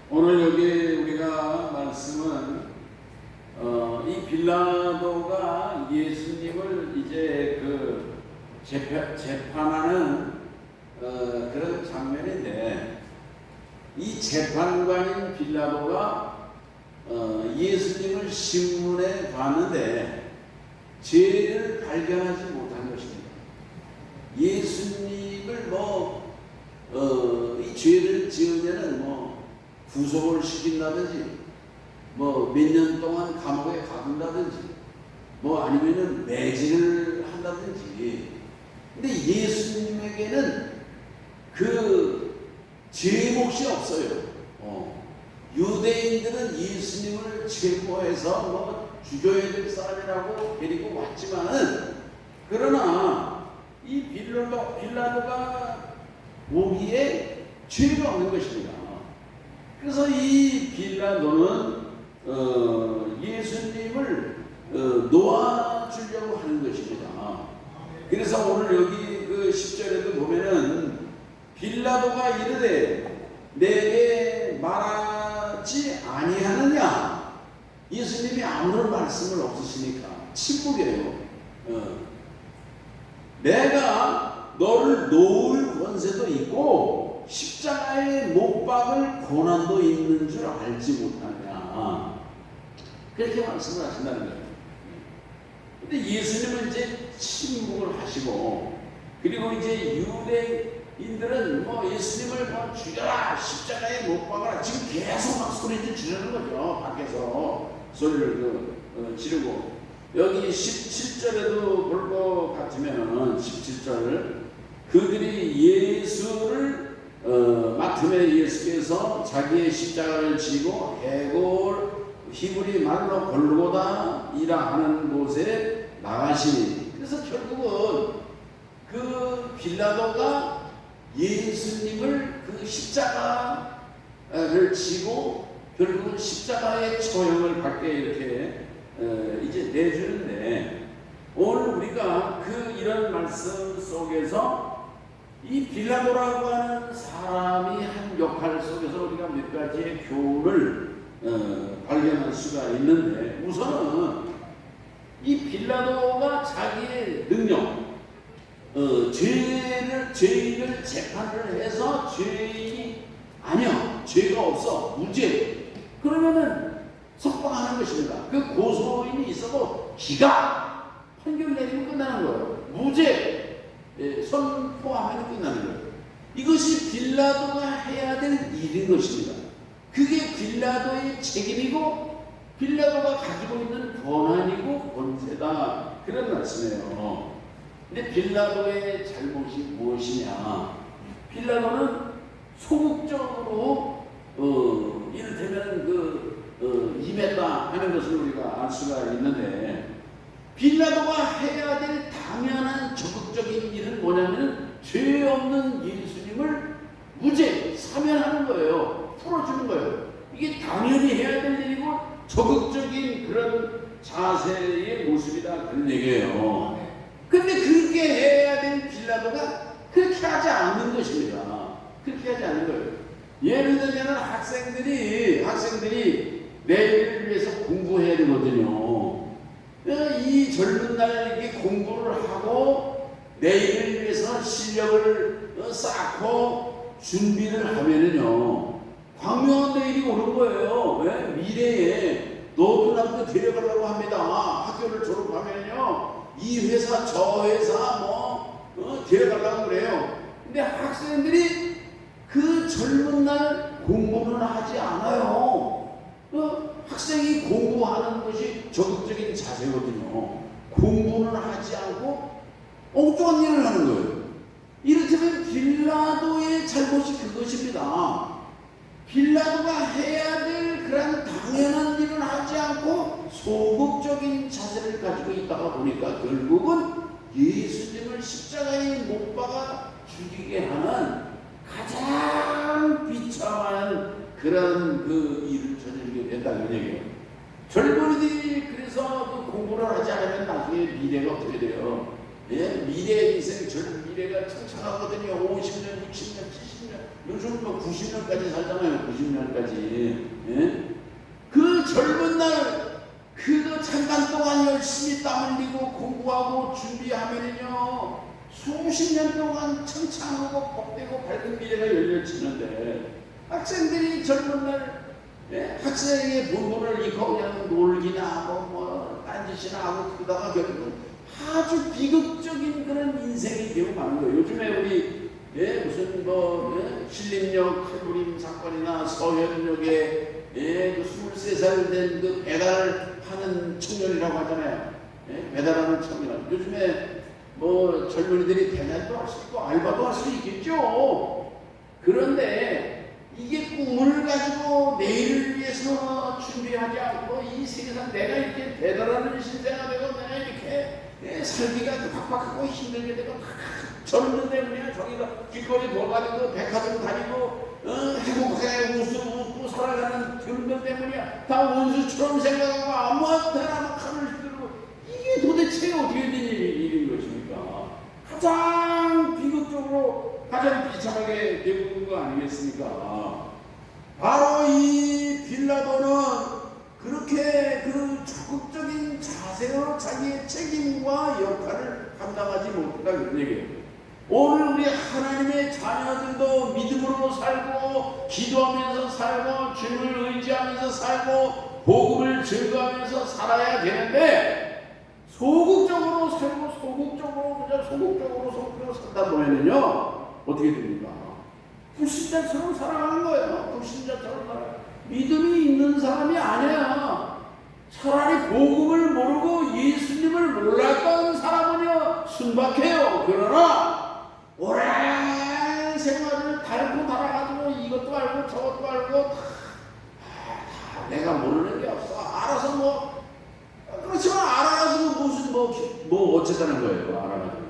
오늘 여기 우리가 말씀은 이 빌라도가 예수님을 이제 그 재판하는 그런 장면인데, 이 재판관인 빌라도가 예수님을 신문에 봤는데 죄를 발견하지 못한 것입니다. 예수님을 이 죄를 지으면은 구속을 시킨다든지 몇 년 동안 감옥에 가둔다든지 아니면은 매질을 한다든지. 근데 예수님에게는 그 죄의 몫이 없어요. 유대인들은 예수님을 체포해서 죽여야 될 사람이라고 데리고 왔지만은, 그러나 이 빌라도가 보기에 죄가 없는 것입니다. 그래서 이 빌라도는 예수님을 놓아주려고 하는 것입니다. 그래서 오늘 여기 그 10절에도 보면은 빌라도가 이르되 내게 말하지 아니하느냐. 예수님이 아무런 말씀을 없으시니까 침묵이에요. 내가 너를 놓을 권세도 있고 십자가에 못 박을 고난도 있는 줄 알지 못하냐. 그렇게 말씀을 하신다는 거예요. 근데 예수님은 이제 침묵을 하시고, 그리고 이제 유대인들은 예수님을 죽여라, 십자가에 못 박아라, 지금 계속 막 소리를 지르는 거죠. 밖에서 소리를 지르고. 여기 17절에도 볼 것 같으면 17절, 그들이 예수를 마태의 예수께서 자기의 십자가를 지고 히브리 말로 골고다이라 하는 곳에 나가시니. 그래서 결국은 그 빌라도가 예수님을 그 십자가를 지고 결국은 십자가의 처형을 받게 이렇게 이제 내주는데, 오늘 우리가 이런 말씀 속에서 이 빌라도라고 하는 사람이 한 역할 속에서 우리가 몇 가지의 교훈을 발견할 수가 있는데, 우선은 이 빌라도가 자기의 능력, 죄인을 재판을 해서 죄인이 아니야, 죄가 없어, 무죄, 그러면은 석방하는 것입니다. 그 고소인이 있어도 기각 판결 내리면 끝나는 거예요. 무죄 선포하면 끝나는 거예요. 이것이 빌라도가 해야 될 일인 것입니다. 그게 빌라도의 책임이고 빌라도가 가지고 있는 권한이고 권세다, 그런 말씀이에요. 근데 빌라도의 잘못이 무엇이냐? 빌라도는 소극적으로 이를테면 임했다 하는 것을 우리가 알 수가 있는데, 빌라도가 해야 될 당연한 적극적인 일은 뭐냐면 죄 없는 예수님을 무죄 사면하는 거예요. 풀어주는 거예요. 이게 당연히 해야 될 일이고 적극적인 그런 자세의 모습이다, 그런 얘기예요. 근데 그렇게 해야 될 빌라도가 그렇게 하지 않는 것입니다. 그렇게 하지 않는 거예요. 예를 들면 학생들이 내일을 위해서 공부해야 되거든요. 이 젊은 날 이렇게 공부를 하고 내일을 위해서 실력을 쌓고 준비를 하면은요, 광명한 내일이 오는 거예요. 왜? 미래에 높은 학교 데려가려고 합니다. 학교를 졸업하면요, 이 회사 저 회사 데려가려고 그래요. 근데 학생들이 그 젊은 날 공부는 하지 않아요. 학생이 공부하는 것이 적극적인 자세거든요. 공부는 하지 않고 엉뚱한 일을 하는 거예요. 이를테면 빌라도의 잘못이 그것입니다. 빌라도가 해야 될 그런 당연한 일을 하지 않고 소극적인 자세를 가지고 있다가 보니까 결국은 예수님을 십자가에 못 박아 죽이게 하는 가장 비참한 그런 일을 저지르게 된다는 얘기예요. 젊은이들이 그래서 공부를 하지 않으면 나중에 미래가 어떻게 돼요? 미래 인생, 전 미래가 창창하거든요. 50년, 60년, 70년, 요즘 뭐 90년까지 살잖아요. 90년까지. 그 젊은 날, 그 잠깐 동안 열심히 땀 흘리고 공부하고 준비하면은요, 수십 년 동안 창창하고 복되고 밝은 미래가 열려지는데, 학생들이 젊은 날, 학생의 본분을 잃고 그냥 놀기나 뭐 딴짓이나 하고 그러다가 결국은 아주 비극적인 그런 인생이 되고 마는 거예요. 요즘에 우리 무슨 신림역 칼부림 사건이나 서현역에 그 23살 된 그 배달하는 청년이라고 하잖아요. 배달하는 청년. 요즘에 뭐 젊은이들이 배달도 할 수 있고 알바도 할 수 있겠죠. 그런데 이게 꿈을 가지고 내일을 위해서 준비하지 않고 이 세상 내가 이렇게 배달하는 신세가 되고 내가 이렇게 살기가 팍팍하고 힘들게 되고 젊은 때문에 저기가 길거리 돌아다니고 백화점 다니고 행복하게 웃고 살아가는 그런 때문이야. 다 원수처럼 생각하고 아무한테나 칼을 휘두르고 이게 도대체 어떻게 된 일인 것입니까? 가장 비극적으로 가장 비참하게 되고 있는 거 아니겠습니까? 바로 이 빌라도는 그렇게 그 적극적인 자세로 자기의 책임과 역할을 감당하지 못했다 그런 얘기예요. 오늘 우리 하나님의 자녀들도 믿음으로 살고 기도하면서 살고 주님을 의지하면서 살고 복음을 증거하면서 살아야 되는데 소극적으로 살고 소극적으로 살다 보면은요 어떻게 됩니까? 불신자처럼 살아가는 거예요. 불신자처럼 살아. 믿음이 있는 사람이 아니야. 차라리 복음을 모르고 예수님을 몰랐던 사람은요 순박해요. 그러나 오랜 생활을 달고 달아가지고 이것도 알고 저것도 알고 다 내가 모르는 게 없어. 알아서 그렇지만 알아가지고 무슨 어쩌자는 거예요. 알아가지고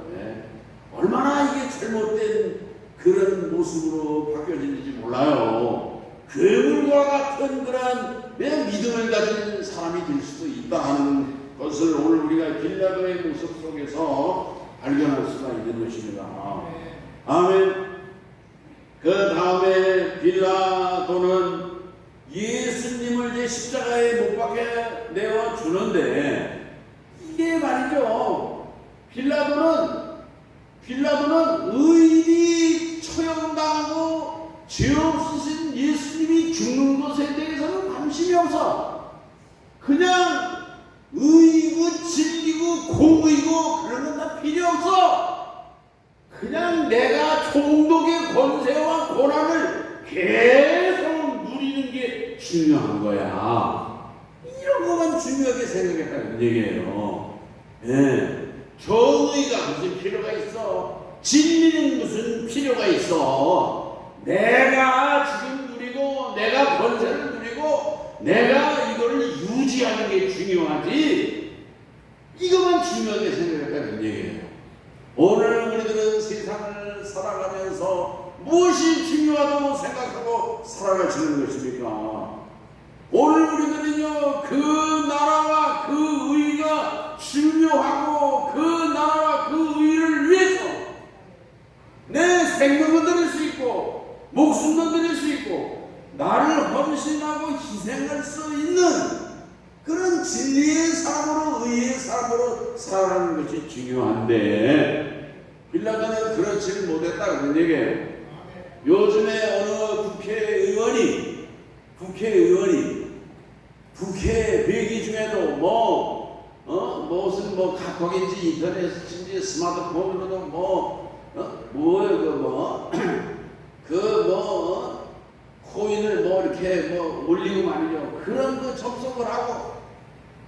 얼마나 이게 잘못된 그런 모습으로 바뀌어지는지 몰라요. 괴물과 같은 그런 믿음을 가진 사람이 될 수도 있다 하는 것을 오늘 우리가 빌라도의 모습 속에서 발견할 수가 있는 것입니다. 아멘. 그 다음에 빌라도는 예수님을 이제 십자가에 못 박혀 내어 주는데 이게 말이죠. 빌라도는 의인이 처형당하고 죄 없으신 예수님이 죽는 것에 대해서는 관심이 없어. 그냥 의이고 진리고 공의고 그런 건 다 필요 없어. 그냥 내가 총독의 권세와 권한을 계속 누리는 게 중요한 거야. 이런 것만 중요하게 생각했다는 얘기예요. 정의가 무슨 필요가 있어? 진리는 무슨 필요가 있어? 내가 지금 누리고 내가 권세를 누리고 내가 이걸 유지하는 게 중요하지 이것만 중요하게 생각했다는 얘기예요. 오늘 우리들은 세상을 살아가면서 무엇이 중요하다고 생각하고 살아가시는 것입니까? 오늘 우리들은요 그 나라와 그 의가 중요하고 그 나라와 그 의를 위해서 내 생명을 드릴 수 있고 목숨도 드릴 수 있고 나를 헌신하고 희생할 수 있는 그런 진리의 사람으로 의의 사람으로 살아가는 것이 중요한데 빌라도는 그렇지를 못했다 그런 얘기예요. 요즘에 어느 국회의원이 국회 회기 중에도 무슨 카톡인지 인터넷인지 스마트폰으로도 코인을 이렇게 올리고 말이죠. 그런 거 접속을 하고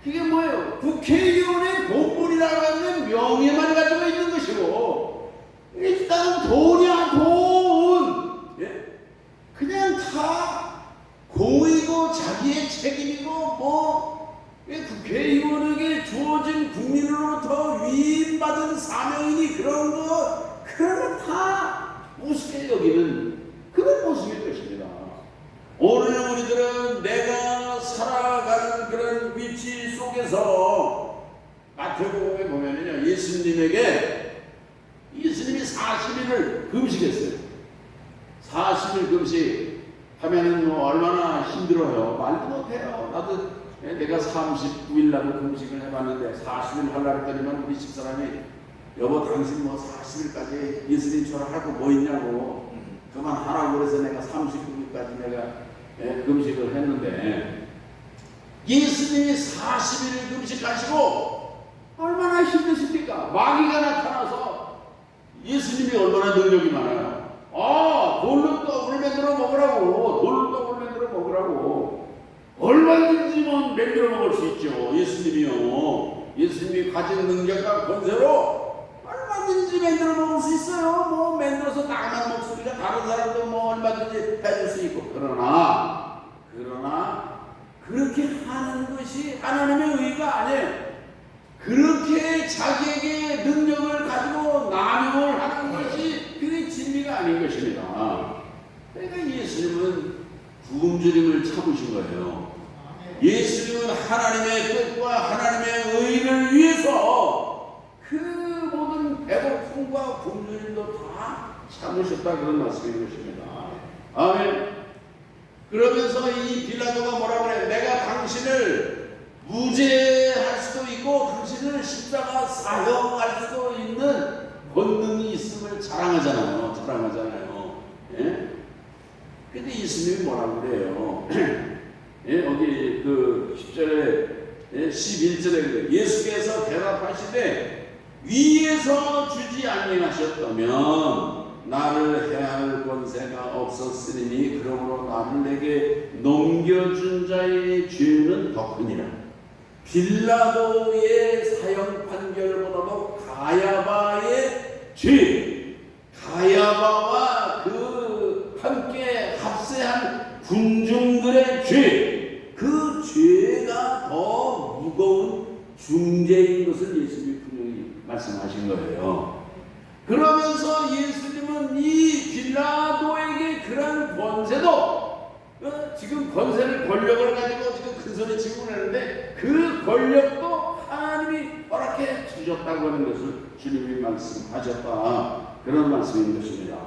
그게 뭐예요? 국회의원의 본분이라고 하는 명예만 가지고 있는 것이고 일단 돈이야 돈. 그냥 다 공의고 자기의 책임이고 국회의원에게 주어진 국민으로부터 위임받은 사명이니 그런 거 다 우습게 여기는 그런 모습일 것입니다. 오늘 우리들은 내가 살아가는 그런 위치 속에서 마태복음에 보면요 예수님에게 금식했어요. 40일 금식 하면은 뭐 얼마나 힘들어요. 말도 못해요. 나도 내가 39일 나도 금식을 해봤는데 40일 하려고 했더니만 우리 집사람이 여보 당신 뭐 40일까지 예수님처럼 할 거 뭐 있냐고 그만하라고 그래서 내가 39일까지 내가 금식을 했는데 예수님이 40일 금식하시고 얼마나 힘드십니까? 마귀가 나타나서 예수님이 얼마나 능력이 많아요. 돌로 떡을 만들어 먹으라고, 돌로 떡을 만들어 먹으라고. 얼마든지 뭐 만들어 먹을 수 있죠. 예수님이요. 예수님이 가진 능력과 권세로 얼마든지 만들어 먹을 수 있어요. 뭐 만들어서 나만 목소리가 다른 사람도 뭐 얼마든지 해줄 수 있고. 그러나 그렇게 하는 것이 하나님의 의가 아니에요. 그렇게 자기에게 능력을 가지고 남용을 하는 것이 그게 진리가 아닌 것입니다. 그러니까 예수님은 굶주림을 참으신 거예요. 예수님은 하나님의 뜻과 하나님의 의를 위해서 그 모든 배고픔과 굶주림도 다 참으셨다 그런 말씀인 것입니다. 아멘. 그러면서 이 빌라도가 뭐라고 그래? 내가 당신을 무죄할 수도 있고 당신을 십자가 사형할 수도 있는 권능이 있음을 자랑하잖아요. 예? 근데 예수님이 뭐라고 그래요? 예? 여기 그 10절에 11절에 그래요. 예수께서 대답하시되 위에서 주지 아니하셨다면 나를 해할 권세가 없었으니 그러므로 나를 내게 넘겨준 자의 죄는 더 크니라. 빌라도의 사형 판결보다도 가야바의 죄, 가야바와 그 함께 합세한 군중들의 죄, 그 죄가 더 무거운 중죄인 것을 예수님이 분명히 말씀하신 거예요. 그러면서 예수님은 이 빌라도에게 그런 권세도 지금 권력을 가지고 지금 큰소리 치고 그러는데 그 권력도 하나님이 허락해 주셨다고 하는 것을 주님이 말씀하셨다 그런 말씀인 것입니다.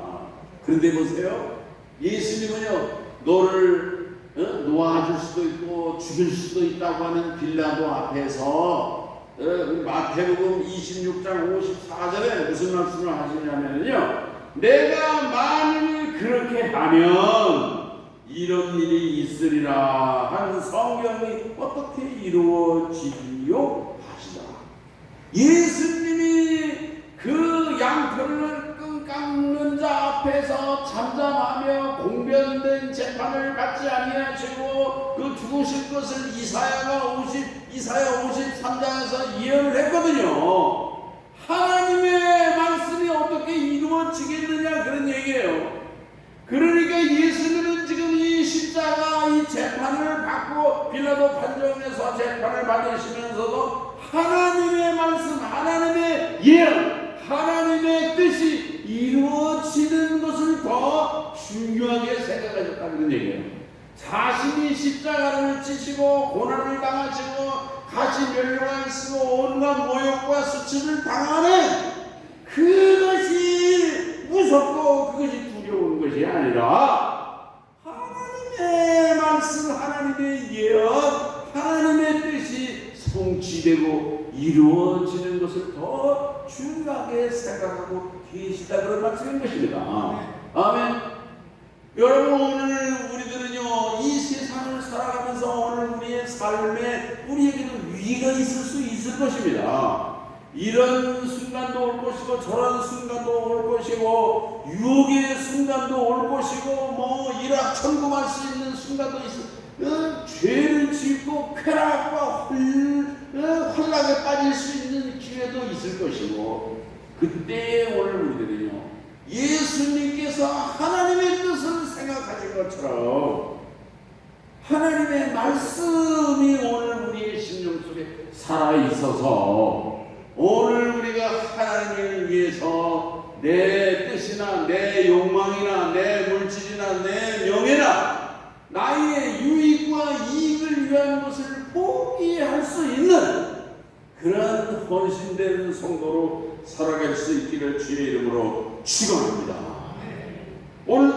그런데 보세요. 예수님은요 너를 놓아줄 수도 있고 죽일 수도 있다고 하는 빌라도 앞에서 마태복음 26장 54절에 무슨 말씀을 하시냐면요. 내가 만일 그렇게 하면 이런 일이 있으리라 한 성경이 어떻게 이루어지리요? 하시더라. 예수님이 그 양털을 깎는 자 앞에서 잠잠하며 공변된 재판을 받지 아니하시고 그 죽으실 것을 이사야 53장에서 예언을 했거든요. 하나님의 말씀이 어떻게 이루어지겠느냐 그런 얘기예요. 그러니까 예수님은 지금 이 십자가 이 재판을 받고 빌라도 판정에서 재판을 받으시면서도 하나님의 말씀, 하나님의 예언, 하나님의 뜻이 이루어지는 것을 더 중요하게 생각하셨다 그런 얘기예요. 자신이 십자가를 지시고 고난을 당하시고 가시 멸류관을 쓰고 온갖 모욕과 수치를 당하는 그것이 무섭고 그것이 두려운 것이 아니라 하나님의 말씀, 하나님의 예언, 하나님의 뜻이 성취되고 이루어지는 것을 더 중요하게 생각하고 계시다 그런 말씀인 것입니다. 아멘. 여러분 오늘 우리들은요 이 세상을 살아가면서 오늘 우리의 삶에 우리에게도 위기가 있을 수 있을 것입니다. 이런 순간도 올 것이고 저런 순간도 올 것이고 유혹의 순간도 올 것이고 뭐 일확천금할 수 있는 순간도 있어. 죄를 짓고 쾌락과 혼락에 빠질 수 있는 기회도 있을 것이고 그때 오늘 우리들은요 예수님께서 하나님의 뜻을 생각하신 것처럼 하나님의 말씀이 오늘 우리의 심령 속에 살아있어서 오늘 우리가 하나님을 위해서 내 뜻이나 내 욕망이나 내 물질이나 내 명예나 나의 유익과 이익을 위한 것을 포기할 수 있는 그런 헌신된 성도로 살아갈 수 있기를 주의 이름으로 축원합니다.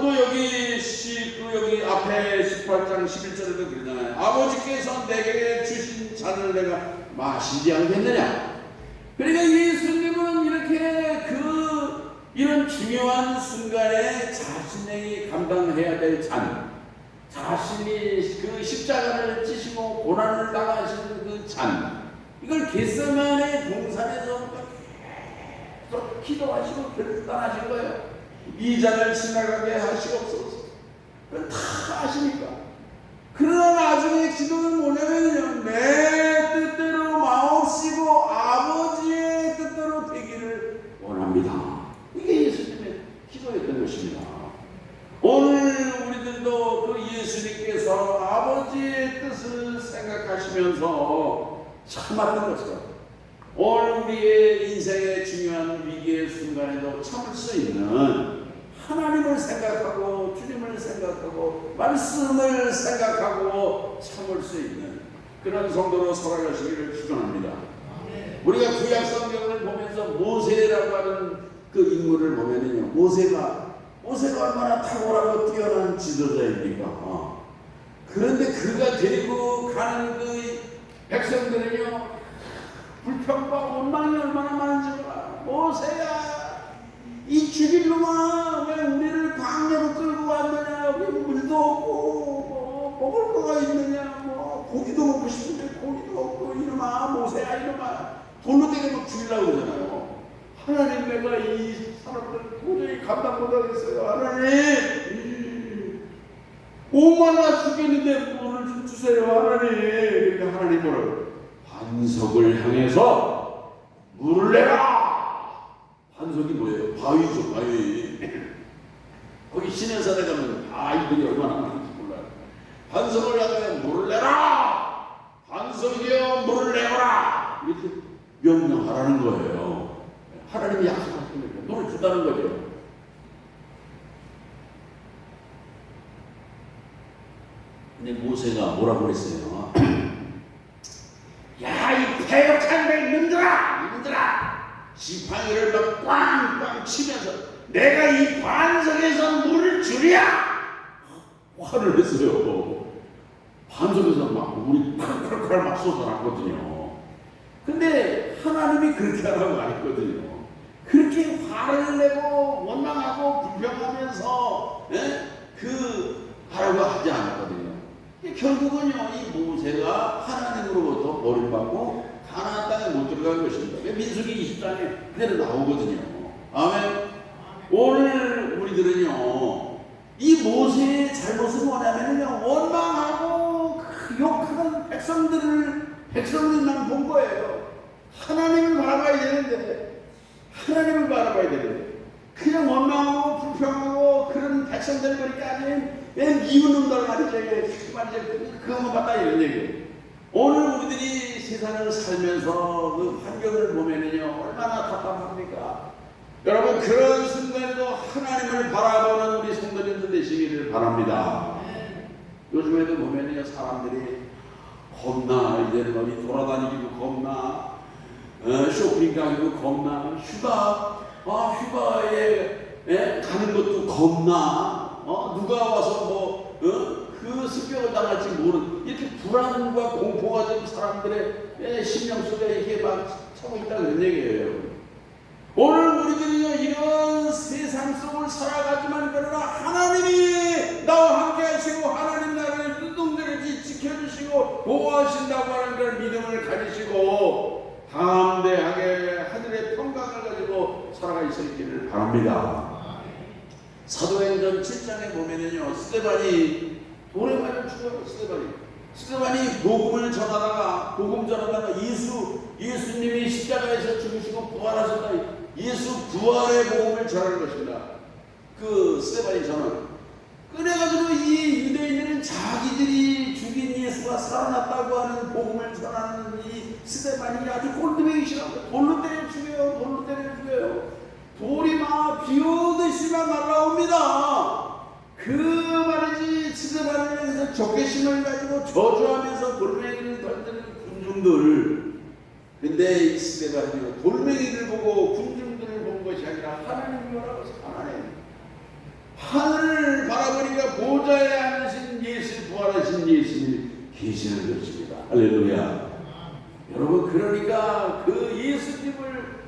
또 여기 앞에 18장 11절에도 그러잖아요. 아버지께서 내게 주신 잔을 내가 마시지 않겠느냐. 그러니까 예수님은 이렇게 이런 중요한 순간에 자신이 감당해야 될 잔, 자신이 그 십자가를 지시고 고난을 당하시는 그 잔, 이걸 겟세마네 동산에서 계속 기도하시고 결단하신 거예요. 이 잔을 지나가게 하시옵소서. 그건 다 아시니까. 그러나 나중에 기도는 뭐냐면요, 내 뜻대로 마옵시고 아버지의 뜻대로 되기를 원합니다. 이게 예수님의 기도였던 것입니다. 오늘 우리들도 그 예수님께서 아버지의 뜻을 생각하시면서 참았던 것처럼 오늘 우리의 인생의 중요한 위기의 순간에도 참을 수 있는, 하나님을 생각하고 주님을 생각하고 말씀을 생각하고 참을 수 있는 그런 성도로 살아가시기를 축원합니다. 우리가 구약 성경을 보면서 모세라고 하는 그 인물을 보면은요, 모세가 얼마나 탁월하고 뛰어난 지도자입니까? 그런데 그가 데리고 가는 그 백성들은요, 불평과 원망이 얼마나 많은지 몰라. 모세야, 이 죽일 놈아, 왜 우리를 광야로 끌고 왔느냐? 왜 물도 없고 먹을 거가 있느냐? 고기도 먹고 싶은데 고기도 없고, 이놈아, 모세야, 이놈아, 돌로 때려 죽이려고 그러잖아요. 하나님, 내가 이 사람들 도저히 감당 못하겠어요. 하나님, 오만나 죽겠는데 물을 좀 주세요. 하나님. 그러니까 하나님 뭐라고? 반석을 향해서 물을 내라. 반석이 뭐예요? 바위죠, 바위. 거기 시내산에 가면 바위들이 얼마나 많은지 몰라요. 반석을 향해 물을 내라. 반석이여 물을 내거라. 이렇게 명령하라는 거예요. 하나님이 약속하시는 거예요. 물을 준다는 거죠. 근데 모세가 뭐라고 그랬어요? 야, 이 패역한 이놈들아! 지팡이를 막 꽝꽝 치면서 내가 이 반석에서 물을 주랴! 화를 냈어요. 반석에서 막 물이 칼칼칼 막 쏟아났거든요. 근데 하나님이 그렇게 하라고 안 했거든요. 그렇게 화를 내고 원망하고 불평하면서 하라고 하지 않았거든요. 결국은요, 이 모세가 하나님으로부터 버림받고 가나안 땅에 못 들어간 것입니다. 민수기 20장에 그대로 나오거든요. 아멘. 오늘 우리들은요, 이 모세의 잘못은 뭐냐면요, 원망하고 욕하는 백성들만 본 거예요. 하나님을 바라봐야 되는데, 그냥 원망하고 불평하고 그런 백성들 보니까 왜 미운 놈들 말이죠. 그거만 봤다 이런 얘기예요. 오늘 우리들이 세상을 살면서 그 환경을 보면은요, 얼마나 답답합니까? 여러분, 그런 순간에도 하나님을 바라보는 우리 성도님들 되시기를 바랍니다. 요즘에도 보면은요, 사람들이 겁나, 이제는 어디 돌아다니기도 겁나, 쇼핑 가기도 겁나, 휴가에 가는 것도 겁나, 누가 와서 그 습격을 당할지 모르는, 이렇게 불안과 공포가 된 사람들의 심령 속에 이렇게 막 차고 있다 그런 얘기예요. 오늘 우리들이요, 이런 세상 속을 살아가지만 그러나 하나님이 나와 함께 하시고 하나님 나라를 눈동자같이 지켜주시고 보호하신다고 하는 그런 믿음을 가지시고 담대하게 하늘의 평강을 가지고 살아가 있기를 바랍니다. 사도행전 7장에 보면은요, 스데반이 돌에 맞아 죽어요. 스데반이 복음 전하다가 예수님이 십자가에서 죽으시고 부활하셨다, 예수 부활의 복음을 전하는 것입니다. 그 스데반이 전하는. 그래가지고 이 유대인들은 자기들이 죽인 예수가 살아났다고 하는 복음을 전하는 이 스데반이 아주 꼴등하기 싫어요. 돌로 때려 죽여요. 돌이 막 비오듯이만 날라옵니다. 그 말이지, 스데반을 향해서 적개심을 가지고 저주하면서 돌멩이를 던지는 군중들. 근데 이 스데반이 돌멩이를 보고 군중들을 본 것이 아니라 하나님을 바라보면서 하나님, 바라보니까 보좌에 앉으신 예수, 부활하신 예수님이 계시는 것입니다. 할렐루야. 여러분, 그러니까 그 예수님을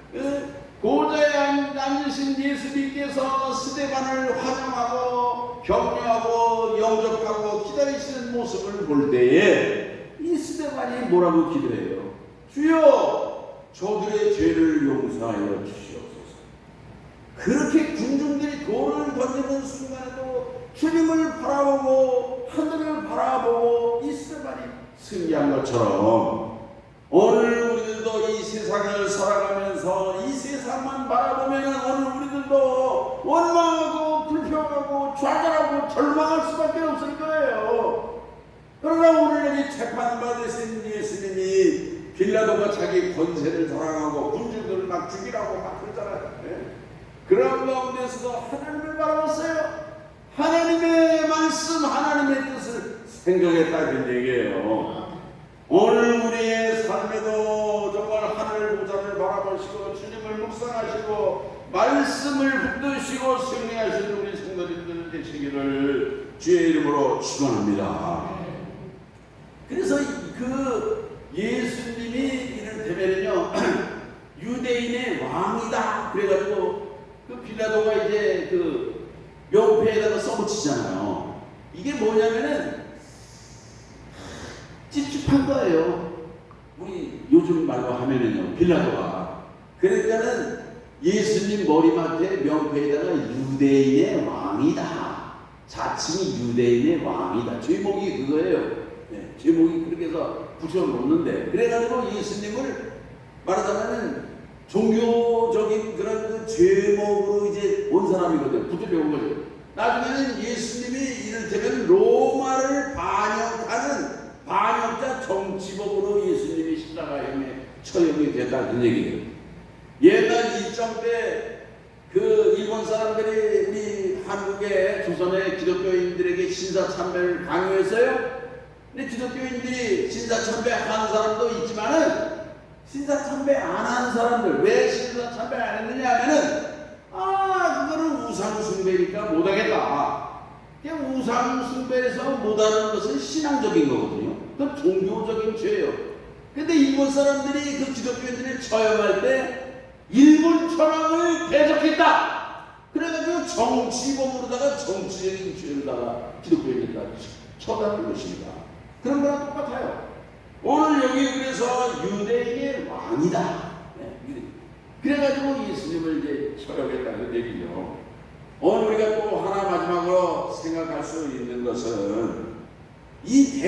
보좌에 앉으신 예수님께서 스데반을 환영하고 격려하고 영접하고 기다리시는 모습을 볼 때에 이 스데반이 뭐라고 기도해요? 주여, 저들의 죄를 용서하여 주시옵소서. 그렇게 군중들이 돌을 던지는 순간에도 주님을 바라보고 하늘을 바라보고 이 스데반이 승리한 것처럼 오늘 우리들도 이 세상을 살아가면서 이 세상만 바라보면 오늘 우리들도 원망하고 불평하고 좌절하고 절망할 수밖에 없을 거예요. 그러나 오늘 여기 재판받으신 예수님이 빌라도가 자기 권세를 자랑하고 군중들을 막 죽이라고 막 그러잖아요. 그런 가운데서도 하나님을 바라봤어요. 하나님의 말씀, 하나님의 뜻을 생각했다는 얘기예요. 오늘 우리의 삶에도 정말 하늘 보좌를 바라보시고 주님을 묵상하시고 말씀을 붙드시고 승리하시는 우리 성도님들 되시기를 주의 이름으로 축원합니다. 그래서 그 예수님이 이를테면요 유대인의 왕이다 그래가지고 그 빌라도가 이제 그 명패에다가 써붙이잖아요. 이게 뭐냐면은 찝찝한 거예요. 우리 요즘 말로 하면은요, 빌라도가. 그러니까는 예수님 머리맡에 명패에다가 유대인의 왕이다. 자칭이 유대인의 왕이다. 제목이 그거예요. 네, 제목이 그렇게 해서 붙여놓는데. 그래가지고 예수님을 말하자면은 종교적인 그런 그 제목으로 이제 온 사람이거든. 붙여놓은 거죠. 나중에는 예수님이 이를테면 로마를 반역자 정치범으로 예수님이 십자가에 처형이 됐다는 얘기예요. 옛날 일정 때 그 일본 사람들이 우리 한국의 조선의 기독교인들에게 신사참배를 강요했어요. 근데 기독교인들이 신사참배한 사람도 있지만은 신사참배 안 한 사람들 왜 신사참배 안 했느냐 하면은 그거는 우상숭배니까 못하겠다. 그냥 우상숭배에서 못하는 것은 신앙적인 거거든요. 그건 종교적인 죄예요. 근데 일본 사람들이 그 기독교인들을 처형할 때 일본 천황을 대적했다. 그래가지고 정치범으로다가 정치적인 죄로다가 기독교인들을 처단한 것입니다. 그런 거랑 똑같아요. 오늘 여기 그래서 유대인의 왕이다. 그래가지고 예수님을 이제 처형했다는 얘기죠. 오늘 우리가 또 하나 마지막으로 생각할 수 있는 것은 이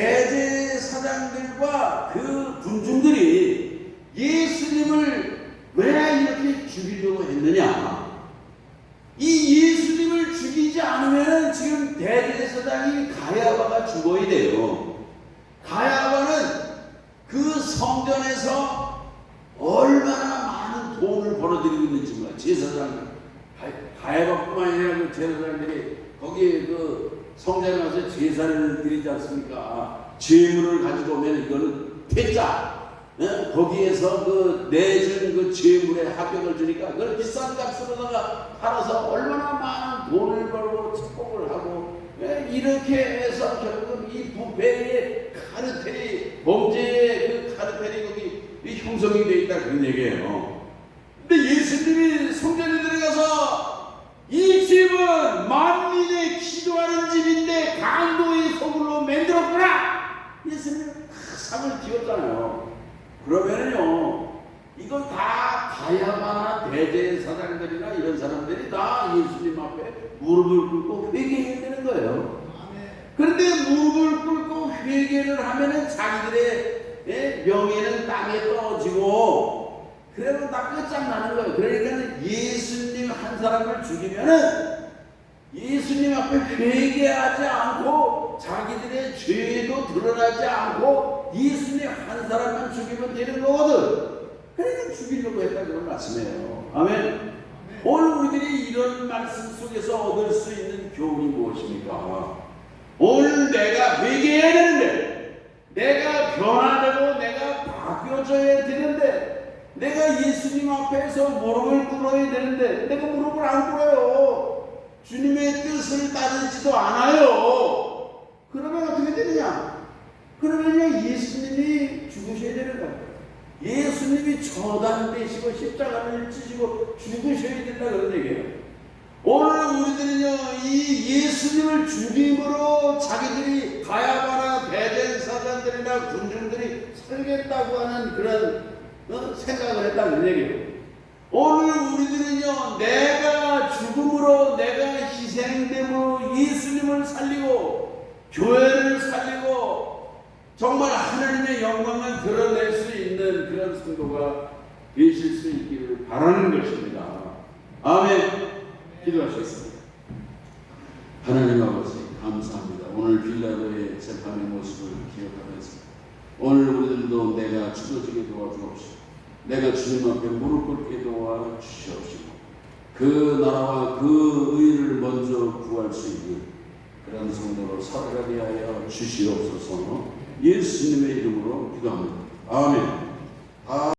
대제사장들과 그 군중들이 예수님을 왜 이렇게 죽이려고 했느냐. 이 예수님을 죽이지 않으면 지금 대제사장이 가야바가 죽어야 돼요. 가야바는 그 성전에서 얼마나 많은 돈을 벌어들이고 있는지 몰라. 제사장 가야바뿐만 아니라 그 제사장들이 거기에 그 성전에 가서 제사를 드리지 않습니까? 재물을 가지고 오면 이거는 퇴짜. 거기에서 그 내준 그 재물에 합격을 주니까 그걸 비싼 값으로다가 팔아서 얼마나 많은 돈을 벌고 축복을 하고 이렇게 해서 결국 이 부패의 카르텔이 범죄의 그 카르텔이 거기 형성이 되어 있다 그런 얘기예요. 근데 예수님이 성전에 들어가서 이 집은 만민의 기도하는 집인데 강도의 소굴로 만들었구나. 예수님은 상을 띄웠잖아요. 그러면은요, 이걸 다 가야바나 대제사장들이나 이런 사람들이 다 예수님 앞에 무릎을 꿇고 회개해야 되는 거예요. 그런데 무릎을 꿇고 회개를 하면은 자기들의 명예는 땅에 떨어지고 그래도 다 끝장나는 거예요. 그러니까 예수님 한 사람을 죽이면은 예수님 앞에 회개하지 않고 자기들의 죄도 드러나지 않고 예수님 한 사람만 죽이면 되는 거거든. 그러니까 죽이려고 했다 그런 말씀이에요. 아멘. 오늘 우리들이 이런 말씀 속에서 얻을 수 있는 교훈이 무엇입니까? 오늘 내가 회개해야 되는데, 내가 변화되고 내가 바뀌어져야 되는데, 내가 예수님 앞에서 무릎을 꿇어야 되는데 내가 무릎을 안 꿇어요. 주님의 뜻을 따르지도 않아요. 그러면 어떻게 되느냐? 그러면요, 예수님이 죽으셔야 되는 거예요. 예수님이 처단되시고 십자가를 찢으시고 죽으셔야 된다 그런 얘기예요. 오늘 우리들은요, 이 예수님을 죽임으로 자기들이 가야바나 대제사장들이나 군중들이 살겠다고 하는 그런 생각을 했다는 얘기예요. 오늘 우리들은요, 내가 죽음으로, 내가 희생됨으로 예수님을 살리고 교회를 살리고 정말 하나님의 영광을 드러낼 수 있는 그런 성도가 되실 수 있기를 바라는 것입니다. 아멘. 기도하시겠습니다. 하나님 아버지 감사합니다. 오늘 빌라도의 재판의 모습을 기억하면서 오늘 우리들도 내가 추도지게 도와주옵시고 내가 주님 앞에 무릎 꿇게 도와주시옵시고 그 나라와 그 의를 먼저 구할 수 있는 그런 성도로 살아가게 하여 주시옵소서. 예수님의 이름으로 기도합니다. 아멘.